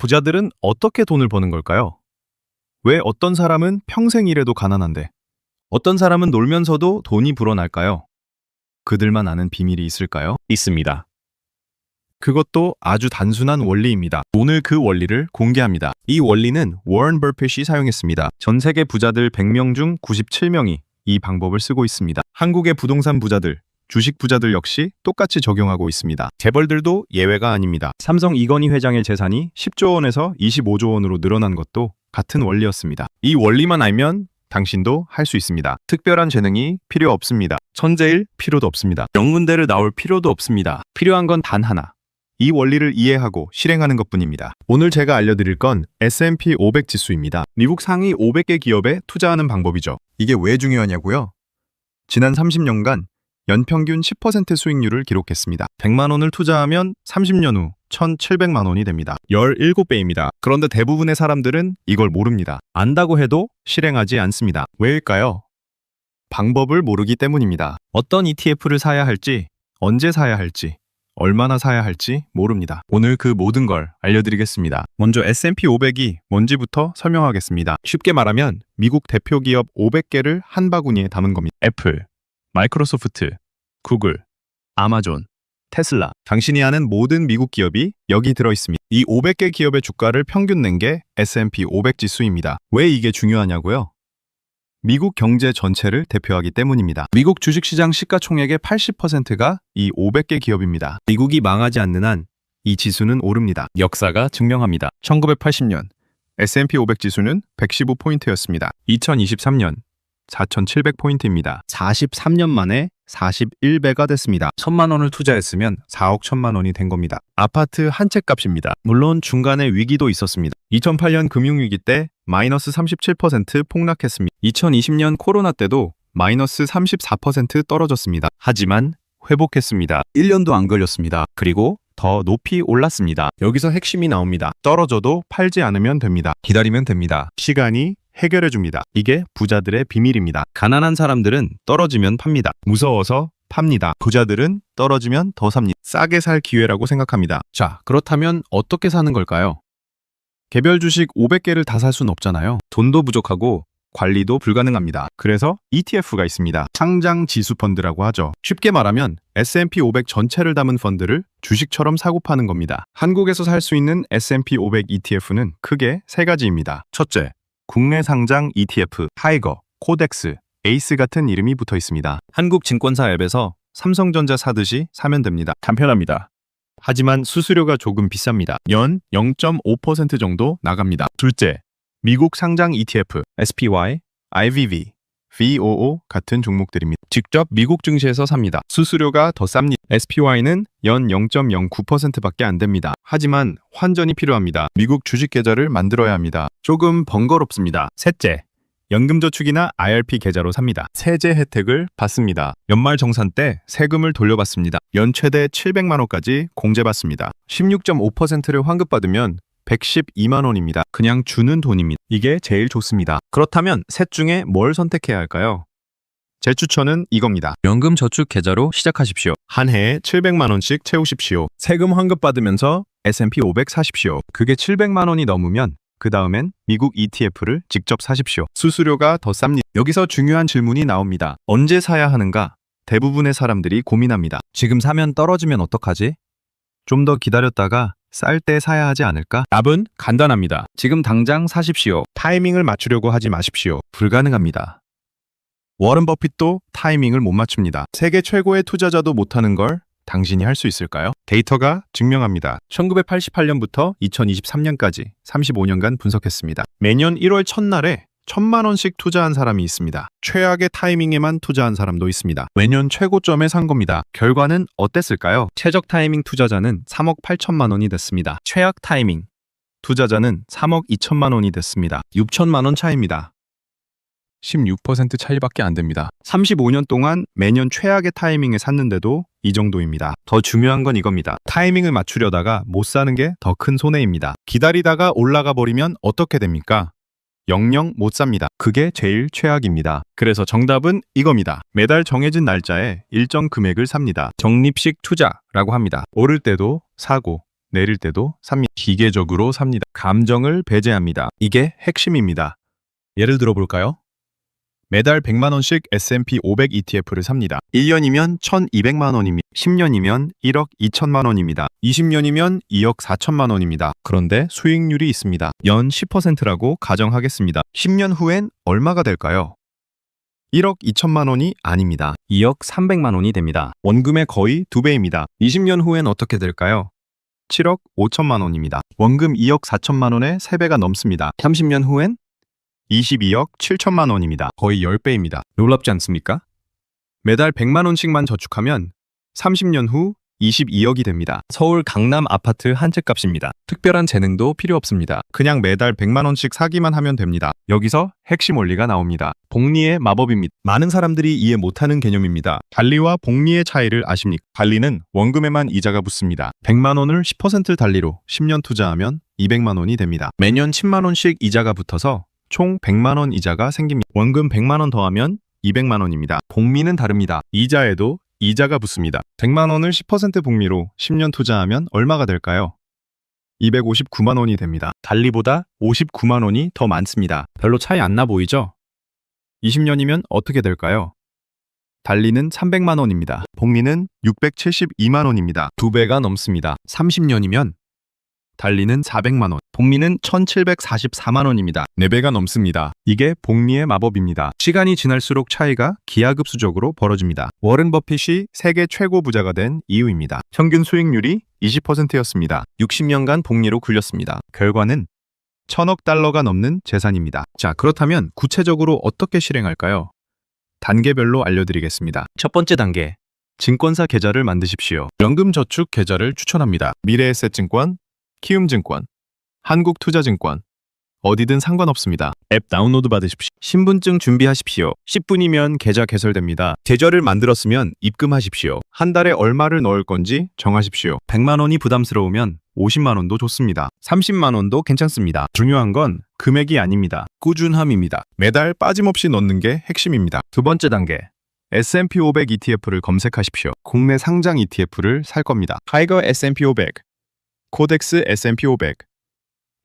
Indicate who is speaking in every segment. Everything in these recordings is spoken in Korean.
Speaker 1: 부자들은 어떻게 돈을 버는 걸까요? 왜 어떤 사람은 평생 일해도 가난한데 어떤 사람은 놀면서도 돈이 불어날까요? 그들만 아는 비밀이 있을까요? 있습니다. 그것도 아주 단순한 원리입니다. 오늘 그 원리를 공개합니다. 이 원리는 워런 버핏이 사용했습니다. 전 세계 부자들 100명 중 97명이 이 방법을 쓰고 있습니다. 한국의 부동산 부자들, 주식 부자들 역시 똑같이 적용하고 있습니다. 재벌들도 예외가 아닙니다. 삼성 이건희 회장의 재산이 10조 원에서 25조 원으로 늘어난 것도 같은 원리였습니다. 이 원리만 알면 당신도 할 수 있습니다. 특별한 재능이 필요 없습니다. 천재일 필요도 없습니다. 영문대를 나올 필요도 없습니다. 필요한 건 단 하나. 이 원리를 이해하고 실행하는 것뿐입니다. 오늘 제가 알려드릴 건 S&P 500 지수입니다. 미국 상위 500개 기업에 투자하는 방법이죠. 이게 왜 중요하냐고요? 지난 30년간 연평균 10% 수익률을 기록했습니다. 100만 원을 투자하면 30년 후 1,700만 원이 됩니다. 17배입니다. 그런데 대부분의 사람들은 이걸 모릅니다. 안다고 해도 실행하지 않습니다. 왜일까요? 방법을 모르기 때문입니다. 어떤 ETF를 사야 할지, 언제 사야 할지, 얼마나 사야 할지 모릅니다. 오늘 그 모든 걸 알려드리겠습니다. 먼저 S&P 500이 뭔지부터 설명하겠습니다. 쉽게 말하면 미국 대표 기업 500개를 한 바구니에 담은 겁니다. 애플, 마이크로소프트, 구글, 아마존, 테슬라. 당신이 아는 모든 미국 기업이 여기 들어있습니다. 이 500개 기업의 주가를 평균 낸 게 S&P 500 지수입니다. 왜 이게 중요하냐고요? 미국 경제 전체를 대표하기 때문입니다. 미국 주식시장 시가총액의 80%가 이 500개 기업입니다. 미국이 망하지 않는 한 이 지수는 오릅니다. 역사가 증명합니다. 1980년 S&P 500 지수는 115포인트였습니다. 2023년 4,700포인트입니다. 43년 만에 41배가 됐습니다. 1,000만 원을 투자했으면 4억 1,000만 원이 된 겁니다. 아파트 한 채 값입니다. 물론 중간에 위기도 있었습니다. 2008년 금융위기 때 마이너스 37% 폭락했습니다. 2020년 코로나 때도 마이너스 34% 떨어졌습니다. 하지만 회복했습니다. 1년도 안 걸렸습니다. 그리고 더 높이 올랐습니다. 여기서 핵심이 나옵니다. 떨어져도 팔지 않으면 됩니다. 기다리면 됩니다. 시간이 해결해 줍니다. 이게 부자들의 비밀입니다. 가난한 사람들은 떨어지면 팝니다. 무서워서 팝니다. 부자들은 떨어지면 더 삽니다. 싸게 살 기회라고 생각합니다. 자, 그렇다면 어떻게 사는 걸까요? 개별 주식 500개를 다 살 순 없잖아요. 돈도 부족하고 관리도 불가능합니다. 그래서 ETF가 있습니다. 상장 지수 펀드라고 하죠. 쉽게 말하면 S&P 500 전체를 담은 펀드를 주식처럼 사고 파는 겁니다. 한국에서 살 수 있는 S&P 500 ETF는 크게 세 가지입니다. 첫째, 국내 상장 ETF, 타이거, 코덱스, 에이스 같은 이름이 붙어 있습니다. 한국 증권사 앱에서 삼성전자 사듯이 사면 됩니다. 간편합니다. 하지만 수수료가 조금 비쌉니다. 연 0.5% 정도 나갑니다. 둘째, 미국 상장 ETF, SPY, IVV, VOO 같은 종목들입니다. 직접 미국 증시에서 삽니다. 수수료가 더 쌉니다. SPY는 연 0.09%밖에 안 됩니다. 하지만 환전이 필요합니다. 미국 주식 계좌를 만들어야 합니다. 조금 번거롭습니다. 셋째, 연금저축이나 IRP 계좌로 삽니다. 세제 혜택을 받습니다. 연말정산 때 세금을 돌려받습니다. 연 최대 700만 원까지 공제받습니다. 16.5%를 환급받으면 112만 원입니다. 그냥 주는 돈입니다. 이게 제일 좋습니다. 그렇다면 셋 중에 뭘 선택해야 할까요? 제 추천은 이겁니다. 연금저축 계좌로 시작하십시오. 한 해에 700만 원씩 채우십시오. 세금 환급받으면서 S&P 500 사십시오. 그게 700만 원이 넘으면 그 다음엔 미국 ETF를 직접 사십시오. 수수료가 더 쌉니다. 여기서 중요한 질문이 나옵니다. 언제 사야 하는가? 대부분의 사람들이 고민합니다. 지금 사면 떨어지면 어떡하지? 좀 더 기다렸다가 쌀 때 사야 하지 않을까? 답은 간단합니다. 지금 당장 사십시오. 타이밍을 맞추려고 하지 마십시오. 불가능합니다. 워런 버핏도 타이밍을 못 맞춥니다. 세계 최고의 투자자도 못하는 걸 당신이 할 수 있을까요? 데이터가 증명합니다. 1988년부터 2023년까지 35년간 분석했습니다. 매년 1월 첫날에 1,000만 원씩 투자한 사람이 있습니다. 최악의 타이밍에만 투자한 사람도 있습니다. 매년 최고점에 산 겁니다. 결과는 어땠을까요? 최적 타이밍 투자자는 3억 8천만 원이 됐습니다. 최악 타이밍 투자자는 3억 2천만 원이 됐습니다. 6천만 원 차이입니다. 16% 차이밖에 안 됩니다. 35년 동안 매년 최악의 타이밍에 샀는데도 이 정도입니다. 더 중요한 건 이겁니다. 타이밍을 맞추려다가 못 사는 게 더 큰 손해입니다. 기다리다가 올라가 버리면 어떻게 됩니까? 영영 못 삽니다. 그게 제일 최악입니다. 그래서 정답은 이겁니다. 매달 정해진 날짜에 일정 금액을 삽니다. 적립식 투자라고 합니다. 오를 때도 사고 내릴 때도 삽니다. 기계적으로 삽니다. 감정을 배제합니다. 이게 핵심입니다. 예를 들어 볼까요? 매달 100만 원씩 S&P 500 ETF를 삽니다. 1년이면 1,200만 원입니다. 10년이면 1억 2천만 원입니다. 20년이면 2억 4천만 원입니다. 그런데 수익률이 있습니다. 연 10%라고 가정하겠습니다. 10년 후엔 얼마가 될까요? 1억 2천만 원이 아닙니다. 2억 300만 원이 됩니다. 원금의 거의 2배입니다. 20년 후엔 어떻게 될까요? 7억 5천만 원입니다. 원금 2억 4천만 원의 3배가 넘습니다. 30년 후엔 22억 7천만 원입니다. 거의 10배입니다. 놀랍지 않습니까? 매달 100만 원씩만 저축하면 30년 후 22억이 됩니다. 서울 강남 아파트 한 채 값입니다. 특별한 재능도 필요 없습니다. 그냥 매달 100만 원씩 사기만 하면 됩니다. 여기서 핵심 원리가 나옵니다. 복리의 마법입니다. 많은 사람들이 이해 못하는 개념입니다. 달리와 복리의 차이를 아십니까? 달리는 원금에만 이자가 붙습니다. 100만 원을 10% 달리로 10년 투자하면 200만 원이 됩니다. 매년 10만 원씩 이자가 붙어서 총 100만 원 이자가 생깁니다. 원금 100만 원 더하면 200만 원입니다. 복리는 다릅니다. 이자에도 이자가 붙습니다. 100만 원을 10% 복리로 10년 투자하면 얼마가 될까요? 259만 원이 됩니다. 달리보다 59만 원이 더 많습니다. 별로 차이 안 나 보이죠? 20년이면 어떻게 될까요? 달리는 300만 원입니다. 복리는 672만 원입니다. 2배가 넘습니다. 30년이면 달리는 400만 원, 복리는 1,744만 원입니다. 4배가 넘습니다. 이게 복리의 마법입니다. 시간이 지날수록 차이가 기하급수적으로 벌어집니다. 워렌 버핏이 세계 최고 부자가 된 이유입니다. 평균 수익률이 20%였습니다. 60년간 복리로 굴렸습니다. 결과는 1,000억 달러가 넘는 재산입니다. 자, 그렇다면 구체적으로 어떻게 실행할까요? 단계별로 알려드리겠습니다. 첫 번째 단계, 증권사 계좌를 만드십시오. 연금저축 계좌를 추천합니다. 미래에셋증권, 키움증권, 한국투자증권, 어디든 상관없습니다. 앱 다운로드 받으십시오. 신분증 준비하십시오. 10분이면 계좌 개설됩니다. 계좌를 만들었으면 입금하십시오. 한 달에 얼마를 넣을 건지 정하십시오. 100만 원이 부담스러우면 50만 원도 좋습니다. 30만 원도 괜찮습니다. 중요한 건 금액이 아닙니다. 꾸준함입니다. 매달 빠짐없이 넣는 게 핵심입니다. 두 번째 단계, S&P 500 ETF를 검색하십시오. 국내 상장 ETF를 살 겁니다. 타이거 S&P 500, 코덱스 S&P 500,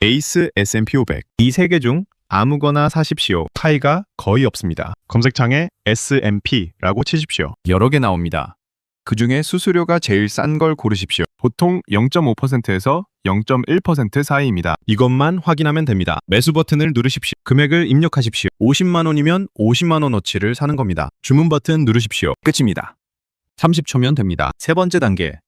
Speaker 1: 에이스 S&P 500. 이 세 개 중 아무거나 사십시오. 차이가 거의 없습니다. 검색창에 S&P라고 치십시오. 여러 개 나옵니다. 그 중에 수수료가 제일 싼 걸 고르십시오. 보통 0.5%에서 0.1% 사이입니다. 이것만 확인하면 됩니다. 매수 버튼을 누르십시오. 금액을 입력하십시오. 50만 원이면 50만 원어치를 사는 겁니다. 주문 버튼 누르십시오. 끝입니다. 30초면 됩니다. 세 번째 단계,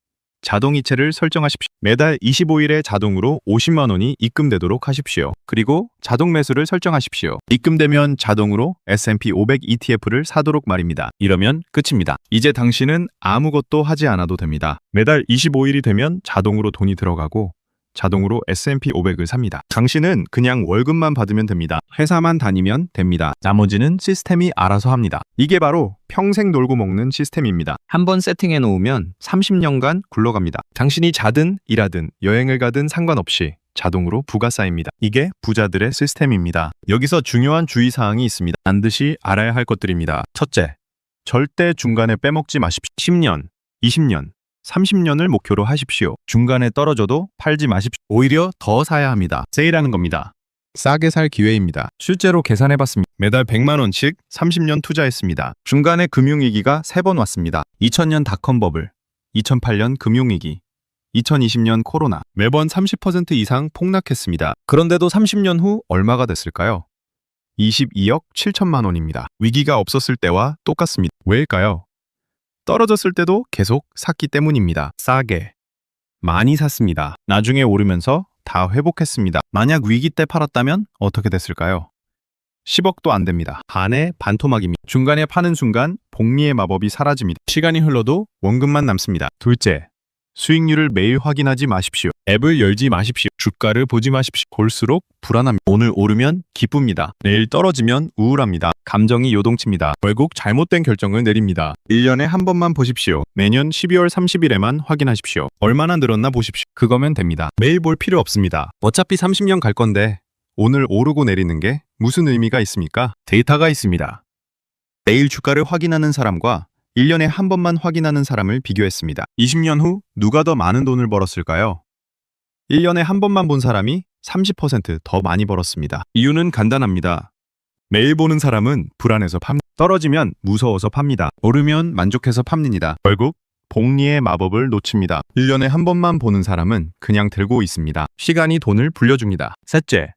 Speaker 1: 자동이체를 설정하십시오. 매달 25일에 자동으로 50만 원이 입금되도록 하십시오. 그리고 자동 매수를 설정하십시오. 입금되면 자동으로 S&P 500 ETF를 사도록 말입니다. 이러면 끝입니다. 이제 당신은 아무것도 하지 않아도 됩니다. 매달 25일이 되면 자동으로 돈이 들어가고 자동으로 S&P 500을 삽니다. 당신은 그냥 월급만 받으면 됩니다. 회사만 다니면 됩니다. 나머지는 시스템이 알아서 합니다. 이게 바로 평생 놀고 먹는 시스템입니다. 한번 세팅해 놓으면 30년간 굴러갑니다. 당신이 자든 일하든 여행을 가든 상관없이 자동으로 부가 쌓입니다. 이게 부자들의 시스템입니다. 여기서 중요한 주의사항이 있습니다. 반드시 알아야 할 것들입니다. 첫째, 절대 중간에 빼먹지 마십시오. 10년, 20년, 30년을 목표로 하십시오. 중간에 떨어져도 팔지 마십시오. 오히려 더 사야 합니다. 세일하는 겁니다. 싸게 살 기회입니다. 실제로 계산해봤습니다. 매달 100만 원씩 30년 투자했습니다. 중간에 금융위기가 3번 왔습니다. 2000년 닷컴 버블, 2008년 금융위기, 2020년 코로나. 매번 30% 이상 폭락했습니다. 그런데도 30년 후 얼마가 됐을까요? 22억 7천만 원입니다. 위기가 없었을 때와 똑같습니다. 왜일까요? 떨어졌을 때도 계속 샀기 때문입니다. 싸게 많이 샀습니다. 나중에 오르면서 다 회복했습니다. 만약 위기 때 팔았다면 어떻게 됐을까요? 10억도 안 됩니다. 반의 반토막입니다. 중간에 파는 순간 복리의 마법이 사라집니다. 시간이 흘러도 원금만 남습니다. 둘째, 수익률을 매일 확인하지 마십시오. 앱을 열지 마십시오. 주가를 보지 마십시오. 볼수록 불안합니다. 오늘 오르면 기쁩니다. 내일 떨어지면 우울합니다. 감정이 요동칩니다. 결국 잘못된 결정을 내립니다. 1년에 한 번만 보십시오. 매년 12월 30일에만 확인하십시오. 얼마나 늘었나 보십시오. 그거면 됩니다. 매일 볼 필요 없습니다. 어차피 30년 갈 건데 오늘 오르고 내리는 게 무슨 의미가 있습니까? 데이터가 있습니다. 내일 주가를 확인하는 사람과 1년에 한 번만 확인하는 사람을 비교했습니다. 20년 후 누가 더 많은 돈을 벌었을까요? 1년에 한 번만 본 사람이 30%더 많이 벌었습니다. 이유는 간단합니다. 매일 보는 사람은 불안해서 떨어지면 무서워서 팝니다. 오르면 만족해서 팝니다. 결국 복리의 마법을 놓칩니다. 1년에 한 번만 보는 사람은 그냥 들고 있습니다. 시간이 돈을 불려줍니다. 셋째,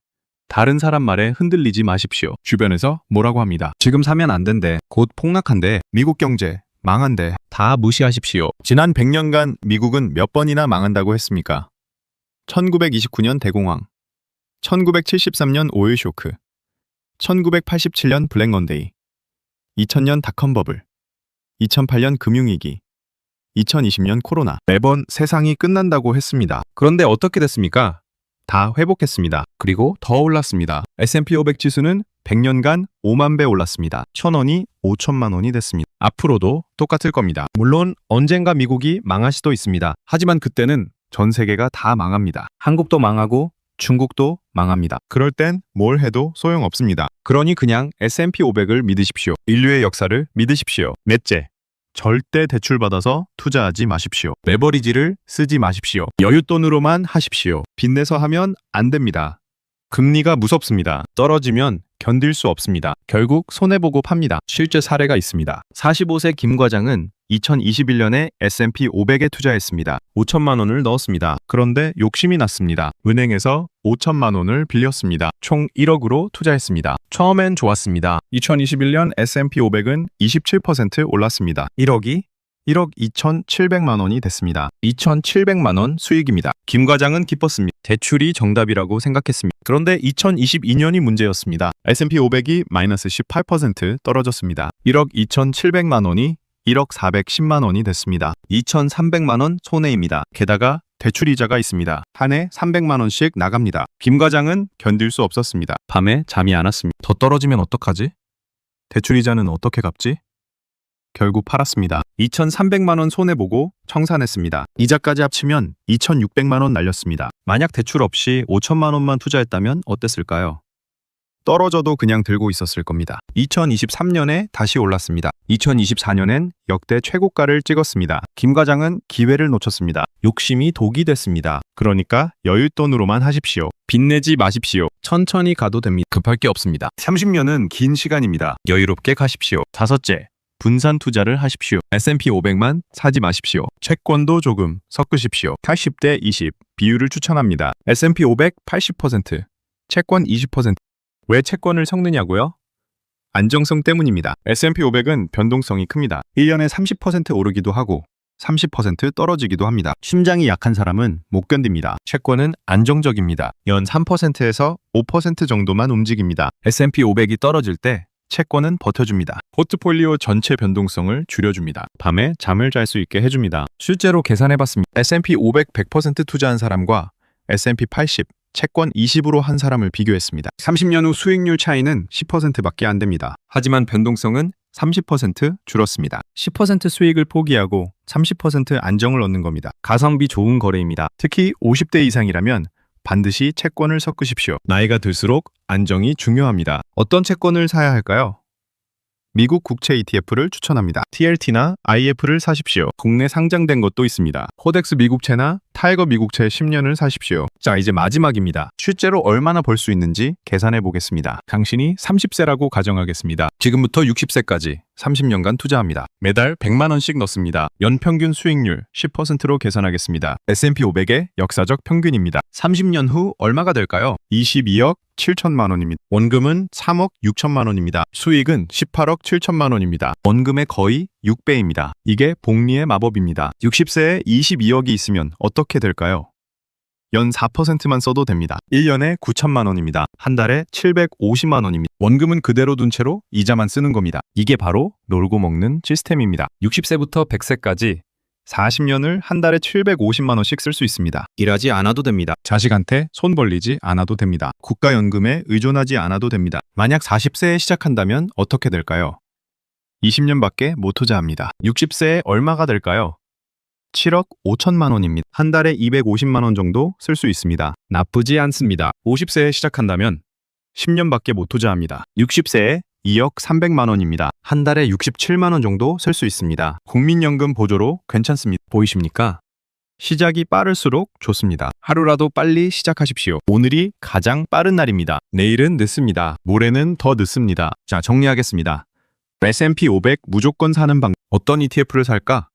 Speaker 1: 다른 사람 말에 흔들리지 마십시오. 주변에서 뭐라고 합니다. 지금 사면 안 된대. 곧 폭락한대. 미국 경제 망한대. 다 무시하십시오. 지난 100년간 미국은 몇 번이나 망한다고 했습니까? 1929년 대공황, 1973년 오일 쇼크, 1987년 블랙 먼데이, 2000년 닷컴 버블, 2008년 금융위기, 2020년 코로나. 매번 세상이 끝난다고 했습니다. 그런데 어떻게 됐습니까? 다 회복했습니다. 그리고 더 올랐습니다. S&P 500 지수는 100년간 5만 배 올랐습니다. 1,000원이 5천만 원이 됐습니다. 앞으로도 똑같을 겁니다. 물론 언젠가 미국이 망할 수도 있습니다. 하지만 그때는 전 세계가 다 망합니다. 한국도 망하고 중국도 망합니다. 그럴 땐 뭘 해도 소용없습니다. 그러니 그냥 S&P 500을 믿으십시오. 인류의 역사를 믿으십시오. 넷째, 절대 대출받아서 투자하지 마십시오. 레버리지를 쓰지 마십시오. 여윳돈으로만 하십시오. 빚내서 하면 안 됩니다. 금리가 무섭습니다. 떨어지면 견딜 수 없습니다. 결국 손해보고 팝니다. 실제 사례가 있습니다. 45세 김 과장은 2021년에 S&P 500에 투자했습니다. 5천만 원을 넣었습니다. 그런데 욕심이 났습니다. 은행에서 5천만 원을 빌렸습니다. 총 1억으로 투자했습니다. 처음엔 좋았습니다. 2021년 S&P 500은 27% 올랐습니다. 1억 2,700만 원이 됐습니다. 2,700만 원 수익입니다. 김 과장은 기뻤습니다. 대출이 정답이라고 생각했습니다. 그런데 2022년이 문제였습니다. S&P 500이 마이너스 18% 떨어졌습니다. 1억 2,700만 원이 1억 410만 원이 됐습니다. 2,300만 원 손해입니다. 게다가 대출이자가 있습니다. 한 해 300만 원씩 나갑니다. 김 과장은 견딜 수 없었습니다. 밤에 잠이 안 왔습니다. 더 떨어지면 어떡하지? 대출이자는 어떻게 갚지? 결국 팔았습니다. 2,300만 원 손해보고 청산했습니다. 이자까지 합치면 2,600만 원 날렸습니다. 만약 대출 없이 5천만 원만 투자했다면 어땠을까요? 떨어져도 그냥 들고 있었을 겁니다. 2023년에 다시 올랐습니다. 2024년엔 역대 최고가를 찍었습니다. 김 과장은 기회를 놓쳤습니다. 욕심이 독이 됐습니다. 그러니까 여윳돈으로만 하십시오. 빚내지 마십시오. 천천히 가도 됩니다. 급할 게 없습니다. 30년은 긴 시간입니다. 여유롭게 가십시오. 다섯째, 분산 투자를 하십시오. S&P 500만 사지 마십시오. 채권도 조금 섞으십시오. 80대 20 비율을 추천합니다. S&P 500 80%, 채권 20%. 왜 채권을 섞느냐고요? 안정성 때문입니다. S&P 500은 변동성이 큽니다. 1년에 30% 오르기도 하고 30% 떨어지기도 합니다. 심장이 약한 사람은 못 견딥니다. 채권은 안정적입니다. 연 3%에서 5% 정도만 움직입니다. S&P 500이 떨어질 때 채권은 버텨줍니다. 포트폴리오 전체 변동성을 줄여줍니다. 밤에 잠을 잘 수 있게 해줍니다. 실제로 계산해봤습니다. S&P 500 100% 투자한 사람과 S&P 80, 채권 20으로 한 사람을 비교했습니다. 30년 후 수익률 차이는 10%밖에 안 됩니다. 하지만 변동성은 30% 줄었습니다. 10% 수익을 포기하고 30% 안정을 얻는 겁니다. 가성비 좋은 거래입니다. 특히 50대 이상이라면 반드시 채권을 섞으십시오. 나이가 들수록 안정이 중요합니다. 어떤 채권을 사야 할까요? 미국 국채 ETF를 추천합니다. TLT나 IF를 사십시오. 국내 상장된 것도 있습니다. 코덱스 미국채나 타이거 미국채 10년을 사십시오. 자, 이제 마지막입니다. 실제로 얼마나 벌 수 있는지 계산해 보겠습니다. 당신이 30세라고 가정하겠습니다. 지금부터 60세까지 30년간 투자합니다. 매달 100만 원씩 넣습니다. 연평균 수익률 10%로 계산하겠습니다. S&P 500의 역사적 평균입니다. 30년 후 얼마가 될까요? 22억 7천만 원입니다. 원금은 3억 6천만 원입니다. 수익은 18억 7천만 원입니다. 원금의 거의 6배입니다. 이게 복리의 마법입니다. 60세에 22억이 있으면 어떻게 될까요? 연 4%만 써도 됩니다. 1년에 9천만 원입니다. 한 달에 750만 원입니다. 원금은 그대로 둔 채로 이자만 쓰는 겁니다. 이게 바로 놀고 먹는 시스템입니다. 60세부터 100세까지 40년을 한 달에 750만 원씩 쓸 수 있습니다. 일하지 않아도 됩니다. 자식한테 손 벌리지 않아도 됩니다. 국가연금에 의존하지 않아도 됩니다. 만약 40세에 시작한다면 어떻게 될까요? 20년밖에 못 투자합니다. 60세에 얼마가 될까요? 7억 5천만 원입니다. 한 달에 250만 원 정도 쓸 수 있습니다. 나쁘지 않습니다. 50세에 시작한다면 10년밖에 못 투자합니다. 60세에 2억 300만 원입니다. 한 달에 67만 원 정도 쓸 수 있습니다. 국민연금 보조로 괜찮습니다. 보이십니까? 시작이 빠를수록 좋습니다. 하루라도 빨리 시작하십시오. 오늘이 가장 빠른 날입니다. 내일은 늦습니다. 모레는 더 늦습니다. 자, 정리하겠습니다. S&P 500 무조건 사는 방법. 어떤 ETF를 살까?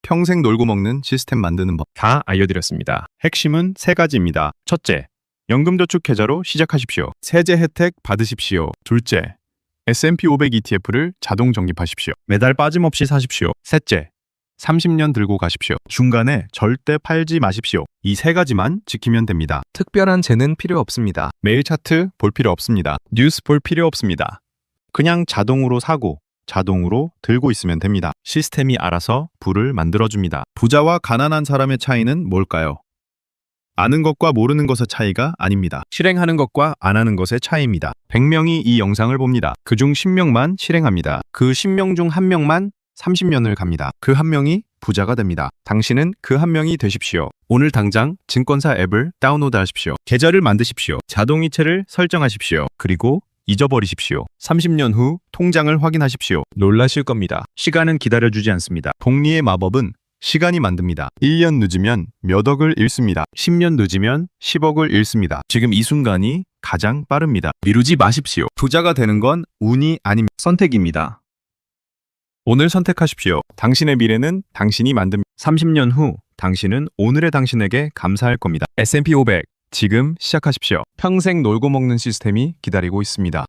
Speaker 1: 평생 놀고 먹는 시스템 만드는 법. 다 알려드렸습니다. 핵심은 세 가지입니다. 첫째, 연금저축 계좌로 시작하십시오. 세제 혜택 받으십시오. 둘째, S&P 500 ETF를 자동 적립하십시오. 매달 빠짐없이 사십시오. 셋째, 30년 들고 가십시오. 중간에 절대 팔지 마십시오. 이 세 가지만 지키면 됩니다.
Speaker 2: 특별한 재는 필요 없습니다.
Speaker 1: 매일 차트 볼 필요 없습니다. 뉴스 볼 필요 없습니다. 그냥 자동으로 사고 자동으로 들고 있으면 됩니다. 시스템이 알아서 부를 만들어줍니다. 부자와 가난한 사람의 차이는 뭘까요? 아는 것과 모르는 것의 차이가 아닙니다. 실행하는 것과 안 하는 것의 차이입니다. 100명이 이 영상을 봅니다. 그중 10명만 실행합니다. 그 10명 중 1명만 30년을 갑니다. 그 1명이 부자가 됩니다. 당신은 그 1명이 되십시오. 오늘 당장 증권사 앱을 다운로드하십시오. 계좌를 만드십시오. 자동이체를 설정하십시오. 그리고 잊어버리십시오. 30년 후 통장을 확인하십시오. 놀라실 겁니다. 시간은 기다려주지 않습니다. 복리의 마법은 시간이 만듭니다. 1년 늦으면 몇 억을 잃습니다. 10년 늦으면 10억을 잃습니다. 지금 이 순간이 가장 빠릅니다. 미루지 마십시오. 부자가 되는 건 운이 아닙니다. 선택입니다. 오늘 선택하십시오. 당신의 미래는 당신이 만듭니다. 30년 후 당신은 오늘의 당신에게 감사할 겁니다. S&P 500 지금 시작하십시오. 평생 놀고 먹는 시스템이 기다리고 있습니다.